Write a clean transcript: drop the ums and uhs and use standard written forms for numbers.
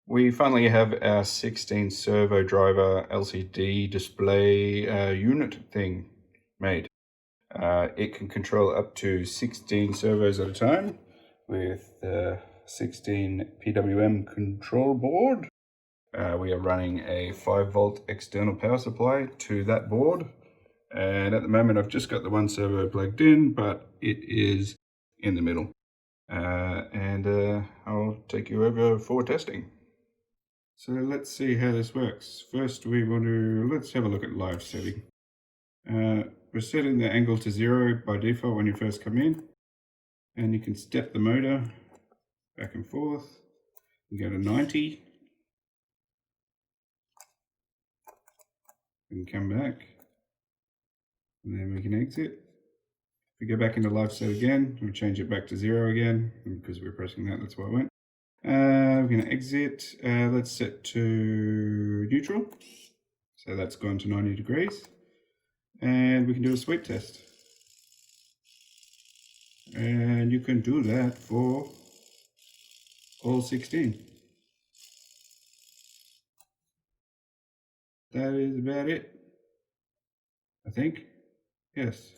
We finally have our 16 servo driver LCD display unit thing made. It can control up to 16 servos at a time with the 16 PWM control board. We are running a 5-volt external power supply to that board. And at the moment I've just got the one servo plugged in, but it is in the middle. I'll take you over for testing. So let's see how this works. First let's have a look at live setting. We're setting the angle to 0 by default when you first come in. And you can step the motor back and forth. You go to 90. We can come back. And then we can exit. If we go back into live set again, we'll change it back to 0 again. Because we're pressing that, that's why it went. We're going to exit. Let's set to neutral. So that's gone to 90 degrees. And we can do a sweep test. And you can do that for all 16. That is about it, I think. Yes.